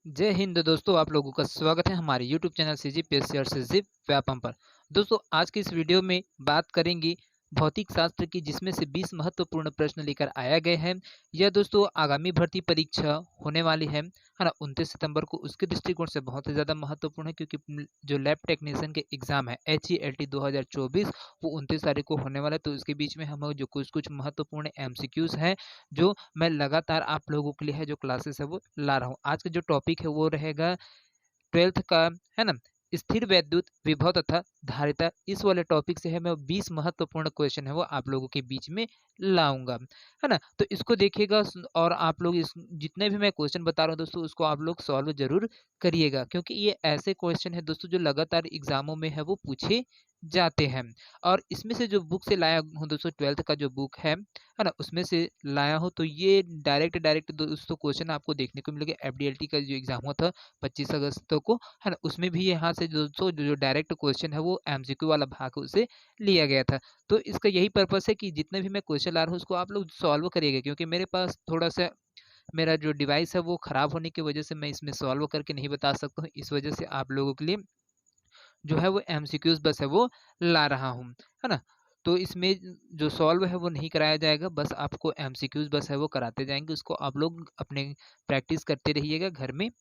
जय हिंद दोस्तों, आप लोगों का स्वागत है हमारे YouTube चैनल CGPSC और CG व्यापम पर। दोस्तों, आज की इस वीडियो में बात करेंगे भौतिक शास्त्र की, जिसमें से 20 महत्वपूर्ण प्रश्न लेकर आया गया है। यह दोस्तों आगामी भर्ती परीक्षा होने वाली है ना, 29 सितंबर को। उसके दृष्टिकोण से बहुत ही ज़्यादा महत्वपूर्ण है, क्योंकि जो लैब टेक्नीशियन के एग्जाम है HELT 2024, वो 29 तारीख को होने वाला है। तो इसके बीच में हम जो कुछ कुछ महत्वपूर्ण MCQs हैं, जो मैं लगातार आप लोगों के लिए है जो क्लासेस है वो ला रहा हूँ। आज का जो टॉपिक है वो रहेगा 12th का, है ना, स्थिर वैद्युत विभव तथा धारिता। इस वाले टॉपिक से है मैं 20 महत्वपूर्ण क्वेश्चन है वो आप लोगों के बीच में लाऊंगा, है ना। तो इसको देखिएगा और आप लोग इस जितने भी मैं क्वेश्चन बता रहा हूँ दोस्तों, उसको आप लोग सॉल्व जरूर करिएगा, क्योंकि ये ऐसे क्वेश्चन है दोस्तों जो लगातार एग्जामों में है वो पूछे जाते हैं। और इसमें से जो बुक से लाया हूँ दोस्तों, 12th का जो बुक है ना, उसमें से लाया हूँ। तो ये डायरेक्ट डायरेक्ट दोस्तों क्वेश्चन आपको देखने को मिलेगा। FDLT का जो एग्जाम हुआ था 25 अगस्त को, है ना, उसमें भी यहाँ से दोस्तों जो डायरेक्ट क्वेश्चन है वो MCQ वाला भाग उसे लिया गया था। तो इसका यही पर्पस है कि जितने भी मैं क्वेश्चन ला रहा हूँ उसको आप लोग सॉल्व करिएगा, क्योंकि मेरे पास थोड़ा सा मेरा जो डिवाइस है वो खराब होने की वजह से मैं इसमें सॉल्व करके नहीं बता सकता हूँ। इस वजह से आप लोगों के लिए जो है वो MCQs बस है वो ला रहा हूँ, है ना। तो इसमें जो सॉल्व है वो नहीं कराया जाएगा, बस आपको MCQs बस है वो कराते जाएंगे। उसको आप लोग अपने प्रैक्टिस करते रहिएगा घर में।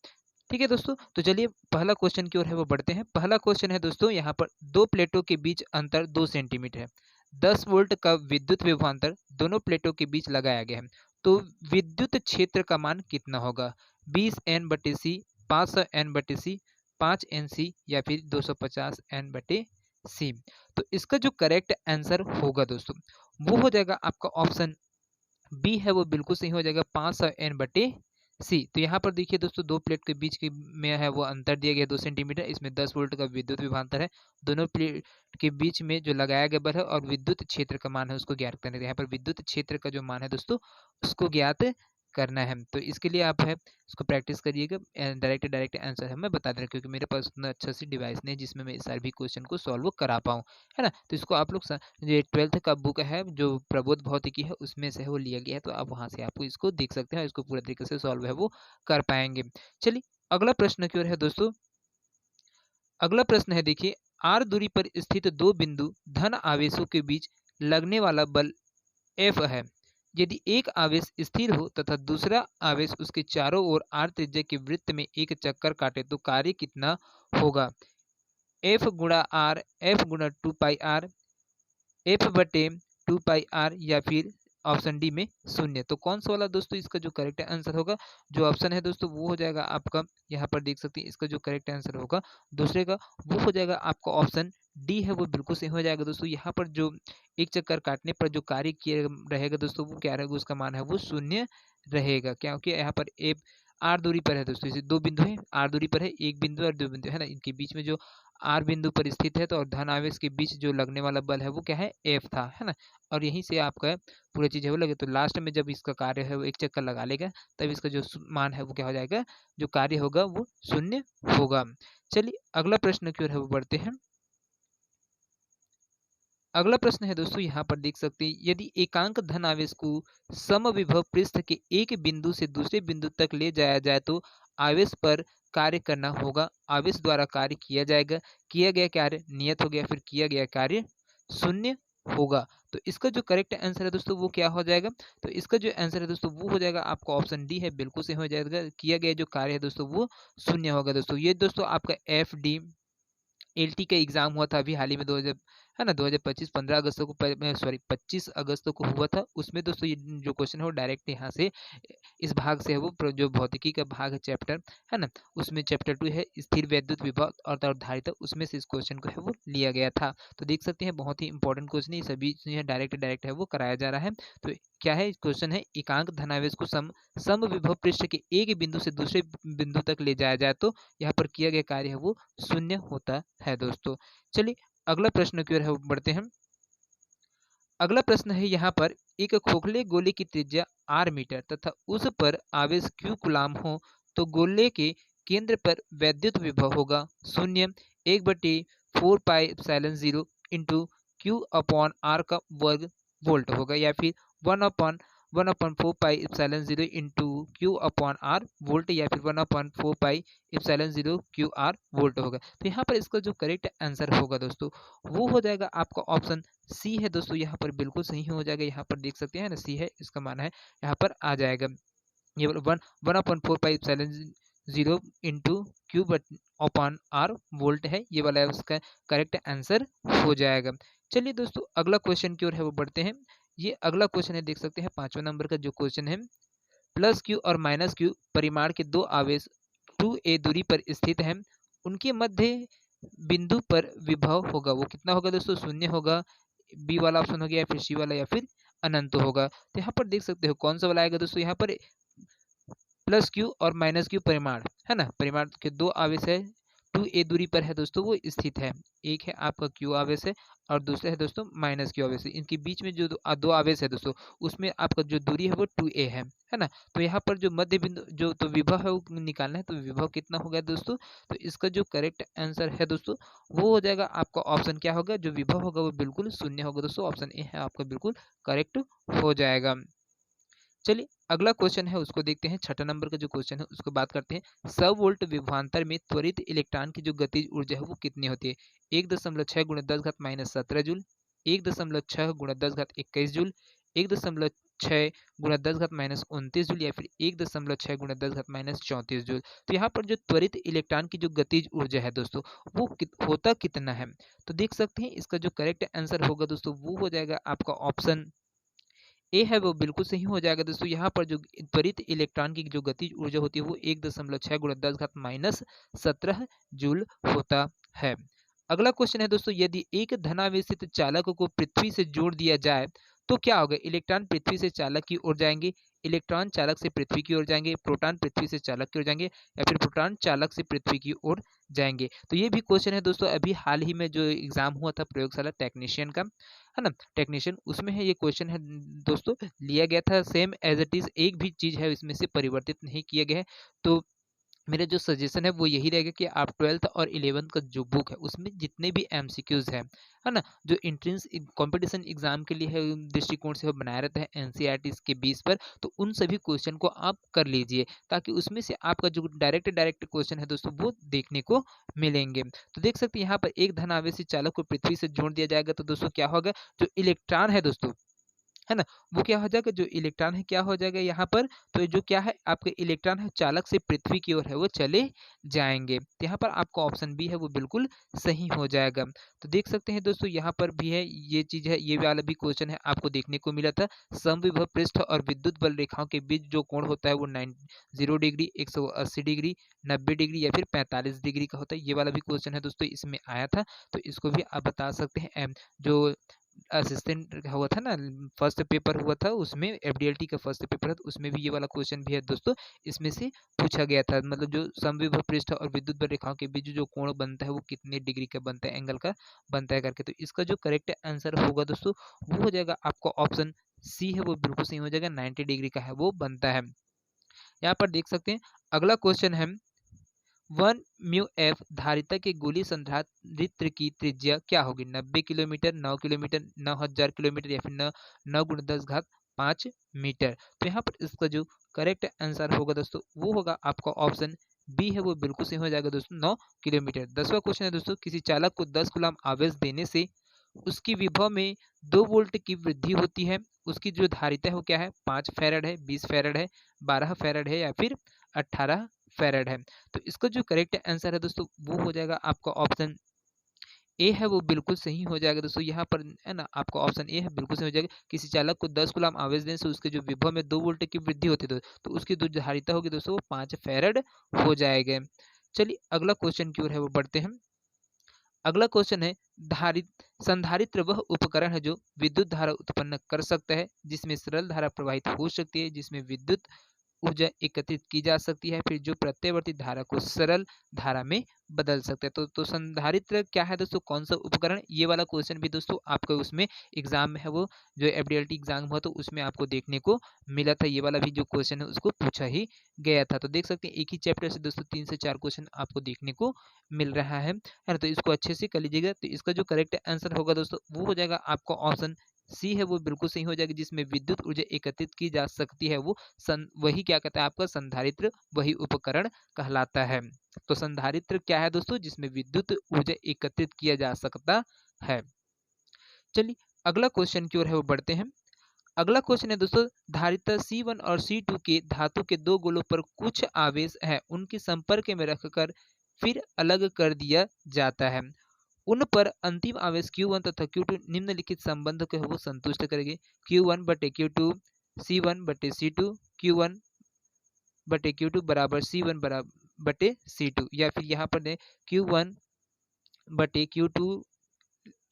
ठीक है दोस्तों, तो चलिए पहला क्वेश्चन की ओर है वो बढ़ते हैं। पहला क्वेश्चन है दोस्तों, यहाँ पर दो प्लेटों के बीच अंतर 2 सेंटीमीटर है। 10 वोल्ट का विद्युत विभवांतर दोनों प्लेटों के बीच लगाया गया है। तो विद्युत क्षेत्र का मान कितना होगा? 20N/C, 500N/C, 5 NC, या फिर 250N/C। तो इसका जो करेक्ट आंसर होगा दोस्तों, वो हो जाएगा आपका ऑप्शन बी है वो बिल्कुल सही हो जाएगा, 500N/C। तो यहाँ पर देखिए दोस्तों, दो प्लेट के बीच की में है वो अंतर दिया गया 2 सेंटीमीटर। इसमें 10 वोल्ट का विद्युत विभवांतर है। दोनों प्लेट के बीच में जो लगाया गया बल है और विद्युत क्षेत्र का मान है उसको ज्ञात करना है। यहाँ पर विद्युत क्षेत्र का जो मान है दोस्तों, उसको ज्ञात करना है। तो इसके लिए आप है इसको प्रैक्टिस करिएगा। डायरेक्ट डायरेक्ट आंसर है मैं बता दे रहा हूँ, क्योंकि मेरे पास उतना अच्छा सी डिवाइस नहीं है जिसमें मैं सारे भी क्वेश्चन को सॉल्व करा पाऊँ, है ना। तो इसको आप लोग ये 12th का बुक है जो प्रबोध भौतिकी है, उसमें से है वो लिया गया है। तो आप वहां से आपको इसको देख सकते हैं और इसको पूरा तरीके से सॉल्व है वो कर पाएंगे। चलिए अगला प्रश्न की ओर है दोस्तों। अगला प्रश्न है, देखिए, आर दूरी पर स्थित दो बिंदु धन आवेशों के बीच लगने वाला बल F है। यदि एक आवेश स्थिर हो तथा दूसरा आवेश उसके चारों ओर आर त्रिज्या के वृत्त में एक चक्कर काटे, तो कार्य कितना होगा? F×R, F×2πr, F/2πr, या फिर ऑप्शन डी में शून्य। तो कौन सा वाला दोस्तों इसका जो करेक्ट आंसर होगा? जो ऑप्शन है दोस्तों वो हो जाएगा आपका, यहाँ पर देख सकते हैं, इसका जो करेक्ट आंसर होगा दूसरे का, वो हो जाएगा आपका ऑप्शन डी है वो बिल्कुल सही हो जाएगा दोस्तों। यहाँ पर जो एक चक्कर काटने पर जो कार्य किया रहेगा दोस्तों, वो क्या रहेगा? उसका मान है वो शून्य रहेगा, क्योंकि यहाँ पर एफ आर दूरी पर है दोस्तों। इसे दो बिंदु है, आर दूरी पर है, एक बिंदु और दो बिंदु, है ना। इनके बीच में जो आर बिंदु पर स्थित है, तो और धन आवेश के बीच जो लगने वाला बल है वो क्या है? एफ था, है ना। और यहीं से आपका पूरा चीज है वो लगे। तो लास्ट में जब इसका कार्य है वो एक चक्कर लगा लेगा, तब इसका जो मान है वो क्या हो जाएगा? जो कार्य होगा वो शून्य होगा। चलिए अगला प्रश्न की ओर है वो बढ़ते हैं। अगला प्रश्न है दोस्तों, यहाँ पर देख सकते हैं, यदि एकांक धन आवेश को समविभव पृष्ठ के एक बिंदु से दूसरे बिंदु तक ले जाया जाए, तो आवेश पर कार्य करना होगा। आवेश द्वारा कार्य किया जाएगा, किया गया कार्य नियत हो गया, फिर किया गया कार्य शून्य होगा। तो इसका जो करेक्ट आंसर है दोस्तों वो क्या हो जाएगा? तो इसका जो आंसर है दोस्तों वो हो जाएगा आपका ऑप्शन डी है, बिल्कुल सही हो जाएगा। किया गया जो कार्य है दोस्तों वो शून्य होगा दोस्तों। ये दोस्तों आपका FD LT का एग्जाम हुआ था अभी हाल ही में 2000, है ना, 2025 15 अगस्त को, सॉरी 25 अगस्त को हुआ था। उसमें दोस्तों ये जो क्वेश्चन है वो डायरेक्ट यहाँ से इस भाग से है वो जो भौतिकी का भाग है चैप्टर, है ना, उसमें चैप्टर 2 है स्थिर वैद्युत विभव और धारिता, उसमें से इस क्वेश्चन को है वो लिया गया था। तो देख सकते हैं बहुत ही इंपॉर्टेंट क्वेश्चन है, सभी डायरेक्ट डायरेक्ट है वो कराया जा रहा है। तो क्या है क्वेश्चन? है एकांक धनावेश को सम विभव पृष्ठ के एक बिंदु से दूसरे बिंदु तक ले जाया जाए, तो यहाँ पर किया गया कार्य है वो शून्य होता है दोस्तों। चलिए अगला प्रश्न की ओर है वो बढ़ते हैं। अगला प्रश्न है यहाँ पर, एक खोखले गोले की त्रिज्या r मीटर तथा उस पर आवेश q कूलाम हो, तो गोले के केंद्र पर वैद्युत विभव होगा शून्य। 1/4πε0 इंटू Q/r का वर्ग वोल्ट होगा, या फिर 1/r 1/4 pi epsilon 0 into Q upon R volt या फिर 1/4 pi epsilon 0 Q R volt होगा। तो यहाँ पर इसका जो करेक्ट आंसर होगा दोस्तों वो हो जाएगा आपका ऑप्शन सी है दोस्तों। यहाँ पर बिल्कुल सही हो जाएगा। यहाँ पर देख सकते हैं ना, सी है, इसका माना है यहाँ पर आ जाएगा। ये 1/4 pi epsilon 0 into cube upon R volt है, ये वाला उसका करेक्ट आंसर हो जाएगा। चलिए दोस्तों अगला क्वेश्चन की ओर है वो बढ़ते हैं। ये अगला क्वेश्चन है, देख सकते हैं 5वां नंबर का जो क्वेश्चन है, प्लस क्यू और माइनस क्यू परिमाण के दो आवेश 2a दूरी पर स्थित हैं, उनके मध्य बिंदु पर विभव होगा, वो कितना होगा दोस्तों? शून्य होगा, बी वाला ऑप्शन हो गया, या फिर सी वाला, या फिर अनंत होगा। तो यहाँ पर देख सकते हो कौन सा वाला आएगा दोस्तों। यहाँ पर प्लस क्यू और माइनस क्यू परिमाण है ना, परिमाण के दो आवेश है, 2a दूरी पर है दोस्तों वो स्थित है। एक है आपका क्यू आवेश है और दूसरा है दोस्तों माइनस क्यू आवेश है। इनके बीच में जो दो आवेश है दोस्तों उसमें आपका जो दूरी है वो 2a है ना। तो यहाँ पर जो मध्य बिंदु जो तो विभव है वो निकालना है, तो विभव कितना हो गया दोस्तों? तो इसका जो करेक्ट आंसर है दोस्तों वो हो जाएगा आपका ऑप्शन क्या होगा, जो विभव होगा वो बिल्कुल शून्य होगा दोस्तों। ऑप्शन ए है आपका बिल्कुल करेक्ट हो जाएगा। चलिए अगला क्वेश्चन है उसको देखते हैं। 6 नंबर का जो क्वेश्चन है उसको बात करते हैं। 100 वोल्ट विभवांतर में त्वरित इलेक्ट्रॉन की जो गतिज ऊर्जा है वो कितनी होती है? 1.6 गुणा 10 घात माइनस 17 जूल, 1.6 गुणा 10 घात 21 जूल, 1.6 गुणा 10 घात माइनस 29 जूल, या फिर 1.6 गुणा 10 घात माइनस 34 जूल। तो यहाँ पर जो त्वरित इलेक्ट्रॉन की जो गतिज ऊर्जा है दोस्तों वो होता कितना है? तो देख सकते हैं इसका जो करेक्ट आंसर होगा दोस्तों वो हो जाएगा आपका ऑप्शन ए है, वो बिल्कुल सही हो जाएगा दोस्तों। यहाँ पर जो त्वरित इलेक्ट्रॉन की जो गतिज ऊर्जा होती है वो 1.6 गुणा 10 घात माइनस 17 जूल होता है। अगला क्वेश्चन है दोस्तों, यदि एक धनावेशित चालक को पृथ्वी से जोड़ दिया जाए तो क्या होगा? इलेक्ट्रॉन पृथ्वी से चालक की ओर जाएंगे, इलेक्ट्रॉन चालक से पृथ्वी की ओर जाएंगे, प्रोटॉन पृथ्वी से चालक की ओर जाएंगे, या फिर प्रोटॉन चालक से पृथ्वी की ओर जाएंगे। तो ये भी क्वेश्चन है दोस्तों, अभी हाल ही में जो एग्जाम हुआ था प्रयोगशाला टेक्नीशियन का, है ना, टेक्नीशियन, उसमें है ये क्वेश्चन है दोस्तों, लिया गया था सेम एज इट इज, एक भी चीज है इसमें से परिवर्तित नहीं किया गया है। तो मेरा जो सजेशन है वो यही रहेगा कि आप 12th और 11th का जो बुक है उसमें जितने भी एमसीक्यूज है ना, जो एंट्रेंस कंपटीशन एग्जाम के लिए है दृष्टिकोण से वो बनाया रहता है एनसीईआरटी के बेस पर, तो उन सभी क्वेश्चन को आप कर लीजिए ताकि उसमें से आपका जो डायरेक्ट क्वेश्चन है दोस्तों वो देखने को मिलेंगे। तो देख सकते हैं यहाँ पर एक धनावेशी चालक को पृथ्वी से जोड़ दिया जाएगा तो दोस्तों क्या होगा, जो इलेक्ट्रॉन है दोस्तों, है ना, वो क्या हो जाएगा, जो इलेक्ट्रॉन है क्या हो जाएगा यहाँ पर, तो जो क्या है आपके इलेक्ट्रॉन है चालक से पृथ्वी की ओर है वो चले जाएंगे। तो यहाँ पर आपका ऑप्शन बी है वो बिल्कुल सही हो जाएगा। तो देख सकते हैं दोस्तों यहाँ पर भी है ये चीज है, ये वाला भी क्वेश्चन है आपको देखने को मिला था। समविभव पृष्ठ और विद्युत बल रेखाओं के बीच जो कोण होता है वो 0 डिग्री, 180 डिग्री, 90 डिग्री या फिर 45 डिग्री का होता है। ये वाला भी क्वेश्चन है दोस्तों इसमें आया था, तो इसको भी आप बता सकते हैं। जो असिस्टेंट हुआ था ना, फर्स्ट पेपर हुआ था उसमें, एफडीएलटी का फर्स्ट पेपर है तो उसमें भी ये वाला क्वेश्चन भी है दोस्तों, इसमें से पूछा गया था। मतलब जो समविभव पृष्ठ और विद्युत बल रेखाओं के बीच जो कोण बनता है वो कितने डिग्री का बनता है, एंगल का बनता है करके। तो इसका जो करेक्ट आंसर होगा दोस्तों वो हो जाएगा आपका ऑप्शन सी है, वो बिल्कुल सही हो जाएगा, 90 डिग्री का है वो बनता है। यहाँ पर देख सकते हैं अगला क्वेश्चन है, 1 म्यू एफ धारिता के गोलीय संधारित्र की त्रिज्या क्या होगी? 90 किलोमीटर, 9 किलोमीटर, 9000 किलोमीटर, या फिर 9 गुणा 10 घात 5 मीटर। तो यहाँ पर इसका जो करेक्ट आंसर होगा दोस्तों वो होगा आपका ऑप्शन बी है, वो बिल्कुल सही हो जाएगा दोस्तों, 9 किलोमीटर। 10वां क्वेश्चन है दोस्तों, किसी चालक को 10 कूलम आवेश देने से उसकी विभव में 2 वोल्ट की वृद्धि होती है, उसकी जो धारिता है वो क्या है? 5 फैराड है, 20 फैराड है, 12 फैराड है, या फिर 18 फैराड है। तो इसका जो करेक्ट आंसर है दोस्तों वो हो जाएगा आपका ऑप्शन ए है, वो बिल्कुल सही हो जाएगा दोस्तों। यहाँ पर है ना आपका ऑप्शन ए है बिल्कुल सही हो जाएगा। किसी चालक को 10 कूलम आवेश देने से उसके जो विभव में 2 वोल्ट की वृद्धि होती है तो उसकी जो धारिता होगी दोस्तों वो 5 फैराड हो जाएगा। चलिए अगला क्वेश्चन की ओर है वो बढ़ते हैं। अगला क्वेश्चन है, धारित संधारित्र वह उपकरण है जो विद्युत धारा उत्पन्न कर सकता है, जिसमें सरल धारा प्रवाहित हो सकती है, जिसमें विद्युत ऊर्जा एकत्रित की जा सकती है, फिर जो प्रत्यावर्ती धारा को सरल धारा में बदल सकते हैं। तो संधारित्र क्या है दोस्तों, कौन सा उपकरण? ये वाला क्वेश्चन भी दोस्तों आपको उसमें एग्जाम में है वो जो एफडीएलटी एग्जाम हुआ तो उसमें आपको देखने को मिला था। ये वाला भी जो क्वेश्चन है उसको पूछा ही गया था। तो देख सकते हैं एक ही चैप्टर से दोस्तों 3 से 4 क्वेश्चन आपको देखने को मिल रहा है ना, तो इसको अच्छे से कर लीजिएगा। तो इसका जो करेक्ट आंसर होगा दोस्तों वो हो जाएगा आपका ऑप्शन सी है वो बिल्कुल सही हो जाएगा, जिसमें विद्युत ऊर्जा एकत्रित की जा सकती है वो वही क्या कहता है आपका संधारित्र, वही उपकरण कहलाता है। तो संधारित्र क्या है दोस्तों, जिसमें विद्युत ऊर्जा एकत्रित किया जा सकता है। चलिए अगला क्वेश्चन की ओर है वो बढ़ते हैं। अगला क्वेश्चन है दोस्तों, धारिता C1 और C2 के धातु के दो गोलों पर कुछ आवेश है, उनके संपर्क में रखकर फिर अलग कर दिया जाता है। उन पर अंतिम आवेश Q1 तथा Q2 निम्नलिखित संबंध को वो संतुष्ट करेंगे। Q1 बटे Q2, C1 बटे C2, Q1 बटे Q2 बराबर C1 बराबर बटे C2, या फिर यहाँ पर Q1 बटे Q2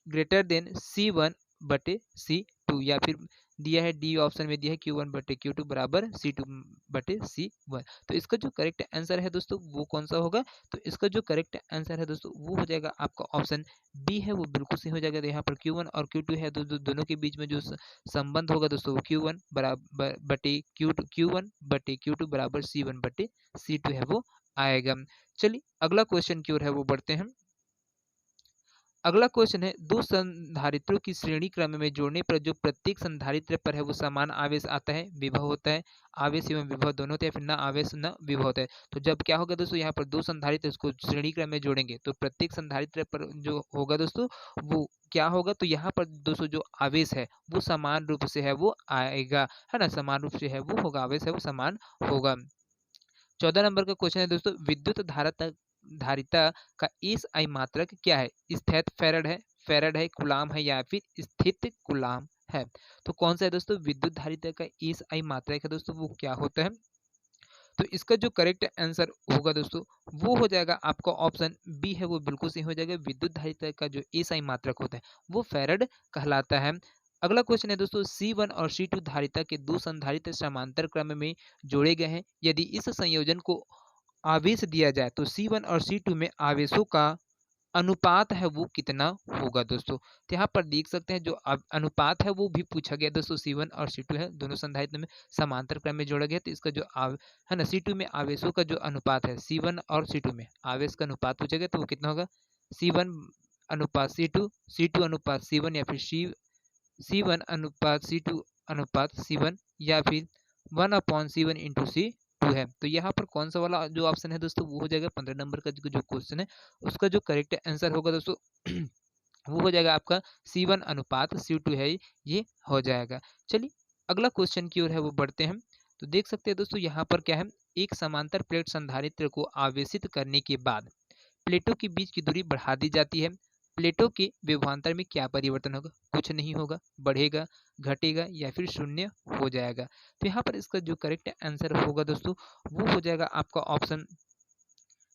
ग्रेटर देन C1 बटे C2, या फिर दिया है डी ऑप्शन में दिया है Q1 बटे Q2 बराबर C2 बटे C1। तो इसका जो करेक्ट आंसर है दोस्तों वो कौन सा होगा, तो इसका जो करेक्ट आंसर है दोस्तों वो हो जाएगा आपका ऑप्शन बी है, वो बिल्कुल सही हो जाएगा। तो यहाँ पर Q1 और Q2 है, दोनों के बीच में जो संबंध होगा दोस्तों वो Q1 बराबर बटे Q1 बटे Q2 बराबर C1 बटे C2 है वो आएगा। चलिए अगला क्वेश्चन की ओर है वो बढ़ते हैं। अगला क्वेश्चन है, दो संधारित्रों की श्रेणी क्रम में जोड़ने पर जो प्रत्येक संधारित्र पर है वो समान आवेश आता है, विभव होता है, आवेश एवं विभव दोनों होते हैं, फिर ना आवेश ना विभव होता है। तो जब क्या होगा दोस्तों, यहाँ पर दो संधारित्र उसको श्रेणी क्रम में जोड़ेंगे तो प्रत्येक संधारित्र पर जो होगा दोस्तों वो क्या होगा, तो यहाँ पर दोस्तों जो आवेश है वो समान रूप से है वो आएगा, है ना, समान रूप से है वो होगा, आवेश है वो समान होगा। 14 नंबर का क्वेश्चन है दोस्तों, विद्युत धारिता का एसआई मात्रक क्या है, स्थित फेराड है, कूलाम है, या फिर स्थित कूलाम है। तो कौन सा है दोस्तों विद्युत धारिता का एसआई मात्रक है दोस्तों, वो क्या होता है। तो इसका जो करेक्ट आंसर होगा दोस्तों वो हो जाएगा आपका ऑप्शन बी है, वो बिल्कुल सही हो जाएगा। विद्युत धारिता का जो एसआई मात्रक होता है वो फेराड कहलाता है। अगला क्वेश्चन है दोस्तों, C1 और C2 धारिता के दो संधारित्र समांतर क्रम में जोड़े गए हैं, यदि इस संयोजन को आवेश दिया जाए तो C1 और C2 में आवेशों का अनुपात है वो कितना होगा दोस्तों। तो यहाँ पर देख सकते हैं जो अनुपात है वो भी पूछा गया दोस्तों। C1 और C2 है, दोनों संधारित्र में समांतर क्रम में जोड़ा गया, तो इसका जो है ना C2 में आवेशों का जो अनुपात है, C1 और C2 में आवेश का अनुपात पूछा गया तो वो कितना होगा, C1 अनुपात C2, C2 अनुपात C1, या फिर C1 अनुपात C2 अनुपात C1, या फिर 1/C1 इंटू C2 है। तो यहाँ पर कौन सा वाला जो ऑप्शन है दोस्तों वो हो जाएगा 15 नंबर का जो क्वेश्चन है उसका जो करेक्ट आंसर होगा दोस्तों वो हो जाएगा आपका C1 अनुपात C2 है, ये हो जाएगा। चलिए अगला क्वेश्चन की ओर है वो बढ़ते हैं। तो देख सकते हैं दोस्तों यहाँ पर क्या है, एक समांतर प्लेट संधारित्र को आवेशित करने के बाद प्लेटों के बीच की दूरी बढ़ा दी जाती है, प्लेटों के विभवांतर में क्या परिवर्तन होगा, कुछ नहीं होगा, बढ़ेगा, घटेगा, या फिर शून्य हो जाएगा। तो यहाँ पर इसका जो करेक्ट आंसर होगा दोस्तों वो हो जाएगा आपका ऑप्शन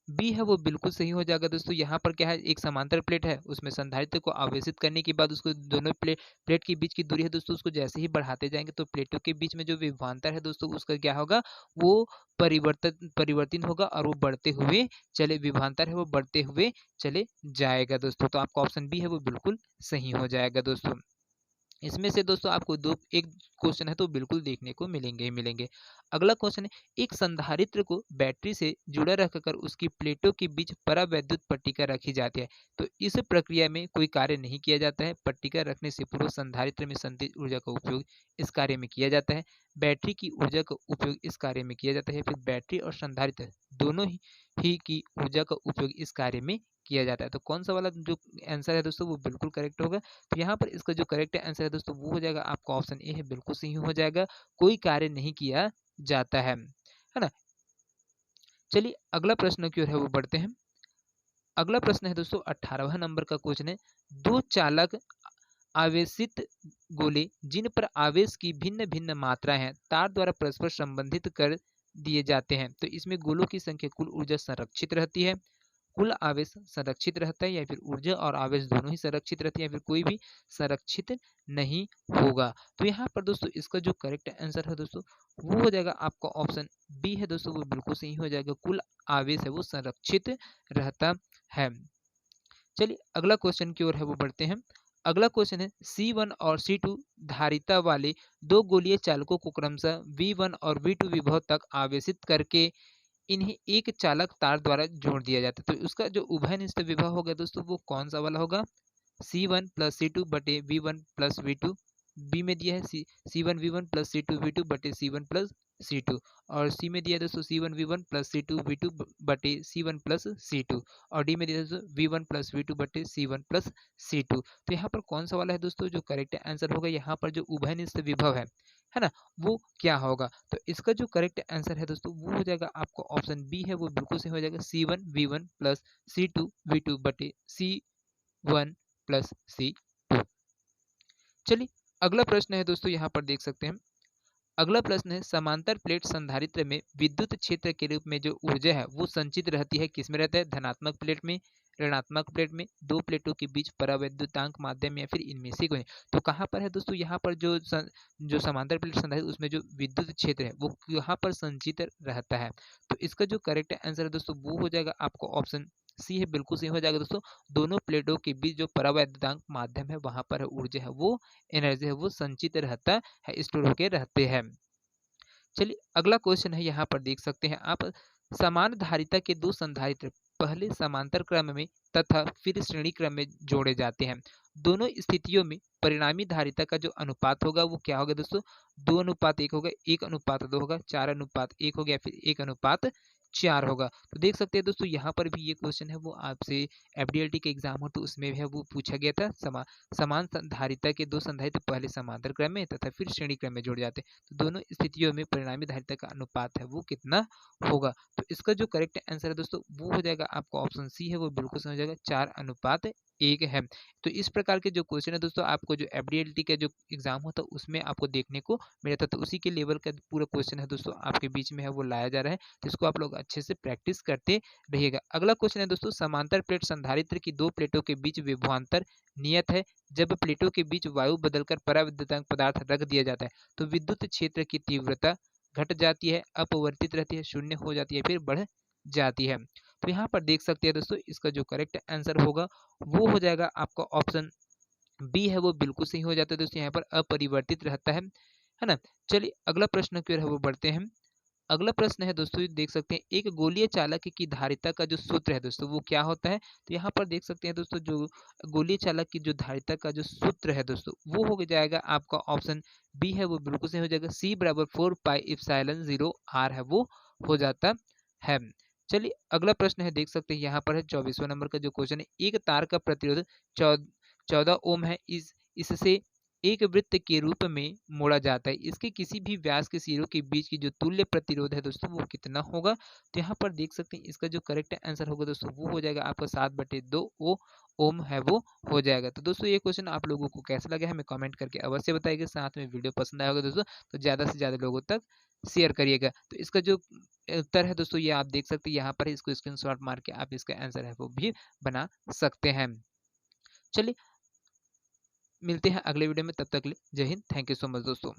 बी है, वो बिल्कुल सही हो जाएगा दोस्तों। यहाँ पर क्या है, एक समांतर प्लेट है, उसमें संधारित्र को आवेशित करने के बाद उसको दोनों प्लेट के बीच की दूरी है दोस्तों, उसको जैसे ही बढ़ाते जाएंगे तो प्लेटों के बीच में जो विभवांतर है दोस्तों उसका क्या होगा, वो परिवर्तन होगा और वो बढ़ते हुए चले, विभवांतर है वो बढ़ते हुए चले जाएगा दोस्तों। तो आपका ऑप्शन बी है वो बिल्कुल सही हो जाएगा दोस्तों। इसमें से दोस्तों आपको एक क्वेश्चन है तो बिल्कुल देखने को मिलेंगे ही मिलेंगे। अगला क्वेश्चन है, एक संधारित्र को बैटरी से जुड़ा रखकर उसकी प्लेटों के बीच परावैद्युत पट्टिका रखी जाती है, तो इस प्रक्रिया में कोई कार्य नहीं किया जाता है, पट्टिका रखने से पूर्व संधारित्र में संचित ऊर्जा का उपयोग इस कार्य में किया जाता है, बैटरी की ऊर्जा का उपयोग इस कार्य में किया जाता है, फिर बैटरी और संधारित्र दोनों ही की ऊर्जा का उपयोग इस कार्य में किया जाता है। तो कौन सा वाला जो आंसर है दोस्तों वो बिल्कुल करेक्ट होगा। तो यहाँ पर इसका जो करेक्ट आंसर है दोस्तों वो हो जाएगा आपका ऑप्शन ए है, बिल्कुल सही हो जाएगा, कोई कार्य नहीं किया जाता है ना। चलिए अगला प्रश्न की ओर है वो बढ़ते हैं। अगला प्रश्न है दोस्तों 18वां नंबर का क्वेश्चन है, दो चालक आवेशित गोले जिन पर आवेश की भिन्न भिन्न मात्राएं हैं तार द्वारा परस्पर संबंधित कर दिए जाते हैं, तो इसमें गोलों की संख्या कुल ऊर्जा संरक्षित रहती है, कुल आवेश संरक्षित रहता है, या फिर ऊर्जा और आवेश दोनों ही संरक्षित रहती है, या फिर कोई भी संरक्षित नहीं होगा। तो यहाँ पर दोस्तों इसका जो करेक्ट आंसर है दोस्तों वो हो जाएगा आपका ऑप्शन बी है दोस्तों, वो बिल्कुल सही हो जाएगा, कुल आवेश है वो संरक्षित रहता है। चलिए अगला क्वेश्चन की ओर है वो बढ़ते हैं। अगला क्वेश्चन है, C1 और C2 धारिता वाले दो गोलीय चालकों को क्रमशः V1 और V2 विभव तक आवेशित करके इन्हें एक चालक तार द्वारा जोड़ दिया जाता है, तो उसका जो उभयनिष्ठ विभव होगा दोस्तों वो कौन सा वाला होगा, C1 प्लस C2 बटे V1 प्लस V2 बी में दिया है C1V1 प्लस C2V2 बटे C1 प्लस C2, और सी में दिया है दोस्तों C1V1 प्लस C2V2 बटे C1 प्लस C2, और डी में दिया है दोस्तों V1 प्लस V2 बटे C1 प्लस C2। तो यहाँ पर कौन सा वाला है दोस्तों जो करेक्ट आंसर होगा, यहाँ पर जो उभयनिष्ठ विभव है ना, वो क्या होगा? तो इसका जो करेक्ट आंसर है दोस्तों वो हो जाएगा आपका ऑप्शन बी है, वो बिल्कुल सही हो जाएगा C1V1 प्लस C2V2 बटे C1 प्लस C2। चलिए अगला प्रश्न है दोस्तों, यहाँ पर देख सकते हैं। अगला प्रश्न है, समांतर प्लेट संधारित्र में विद्युत क्षेत्र के रूप में जो ऊर्जा है वो संचित रहती है, किसमें रहता है? धनात्मक प्लेट में, ऋणात्मक प्लेट में, दो प्लेटों के बीच परावैद्युतांक माध्यम, या फिर इनमें से कोई। तो कहाँ पर है दोस्तों, यहाँ पर जो समांतर प्लेट संधारित्र उसमें जो विद्युत क्षेत्र है वो यहाँ पर संचित रहता है। तो इसका जो करेक्ट आंसर है दोस्तों वो हो जाएगा आपको ऑप्शन सी है, बिल्कुल सही हो जाएगा दोस्तों। दोनों प्लेटों के बीच जो परावैद्युतांक माध्यम है वहां पर ऊर्जा है वो, एनर्जी है वो संचित रहता है, स्टोर होके रहते हैं। चलिए अगला क्वेश्चन है, यहाँ पर देख सकते हैं आप। समान धारिता के दो संधारित्र पहले समांतर क्रम में तथा फिर श्रेणी क्रम में जोड़े जाते हैं। दोनों स्थितियों में परिणामी धारिता का जो अनुपात होगा वो क्या होगा दोस्तों? 2:1 होगा, 1:2 होगा, 4:1 हो गया, फिर 1:4 होगा। तो देख सकते हैं दोस्तों यहाँ पर भी ये क्वेश्चन है वो आपसे एफडीएलटी के एग्जाम हो तो उसमें भी है वो पूछा गया था। समान धारिता के दो संधारित्र पहले समांतर क्रम में तथा फिर श्रेणी क्रम में जोड़े जाते हैं, तो दोनों स्थितियों में परिणामी धारिता का अनुपात है वो कितना होगा? तो इसका जो करेक्ट आंसर है दोस्तों वो हो जाएगा आपका ऑप्शन सी है, वो बिल्कुल सही हो जाएगा, 4:1 है। तो इस प्रकार के जो क्वेश्चन है दोस्तों आपको जो एफडीएलटी का जो एग्जाम होता है उसमें आपको देखने को मिला था, तो उसी के लेवल का पूरा क्वेश्चन है दोस्तों आपके बीच में है वो लाया जा रहा है, तो इसको आप लोग अच्छे से प्रैक्टिस करते रहिएगा। अगला क्वेश्चन है दोस्तों, समांतर प्लेट संधारित्र की दो प्लेटों के बीच विभवांतर नियत है। जब प्लेटों के बीच वायु बदलकर पराविद्युतांक पदार्थ रख दिया जाता है तो विद्युत क्षेत्र की तीव्रता घट जाती है, अपवर्तित रहती है, शून्य हो जाती है, फिर बढ़ जाती है। तो यहाँ पर देख सकते हैं दोस्तों इसका जो करेक्ट आंसर होगा वो हो जाएगा आपका ऑप्शन बी है, वो बिल्कुल सही हो जाता है दोस्तों, यहाँ पर अपरिवर्तित रहता है ना। चलिए अगला प्रश्न की ओर है वो बढ़ते हैं। अगला प्रश्न है दोस्तों, देख सकते हैं एक गोलीय चालक की धारिता का जो सूत्र है दोस्तों वो क्या होता है? तो यहाँ पर देख सकते हैं दोस्तों जो गोलीय चालक की जो धारिता का जो सूत्र है दोस्तों वो हो जाएगा आपका ऑप्शन बी है, वो बिल्कुल सही हो जाएगा, C बराबर 4πε0 R है वो हो जाता है। चलिए अगला प्रश्न है, देख सकते हैं यहाँ पर है 24वां नंबर का जो क्वेश्चन है। एक तार का प्रतिरोध 14 ओम है, इससे एक वृत्त के रूप में मोड़ा जाता है, इसके किसी भी व्यास के सिरों के बीच की जो तुल्य प्रतिरोध है दोस्तों वो कितना होगा? तो यहाँ पर देख सकते हैं इसका जो करेक्ट आंसर होगा दोस्तों वो हो जाएगा आपका 7/2 ओम है वो हो जाएगा। तो दोस्तों ये क्वेश्चन आप लोगों को कैसा लगा हमें कमेंट करके अवश्य बताइएगा, साथ में वीडियो पसंद आया होगा दोस्तों तो ज़्यादा से ज़्यादा लोगों तक शेयर करिएगा। तो इसका जो उत्तर है दोस्तों ये आप देख सकते हैं यहाँ पर, इसको स्क्रीनशॉट मार के आप इसका आंसर है वो भी बना सकते हैं। चलिए मिलते हैं अगले वीडियो में, तब तक के लिए जय Hind, thank you so much दोस्तों।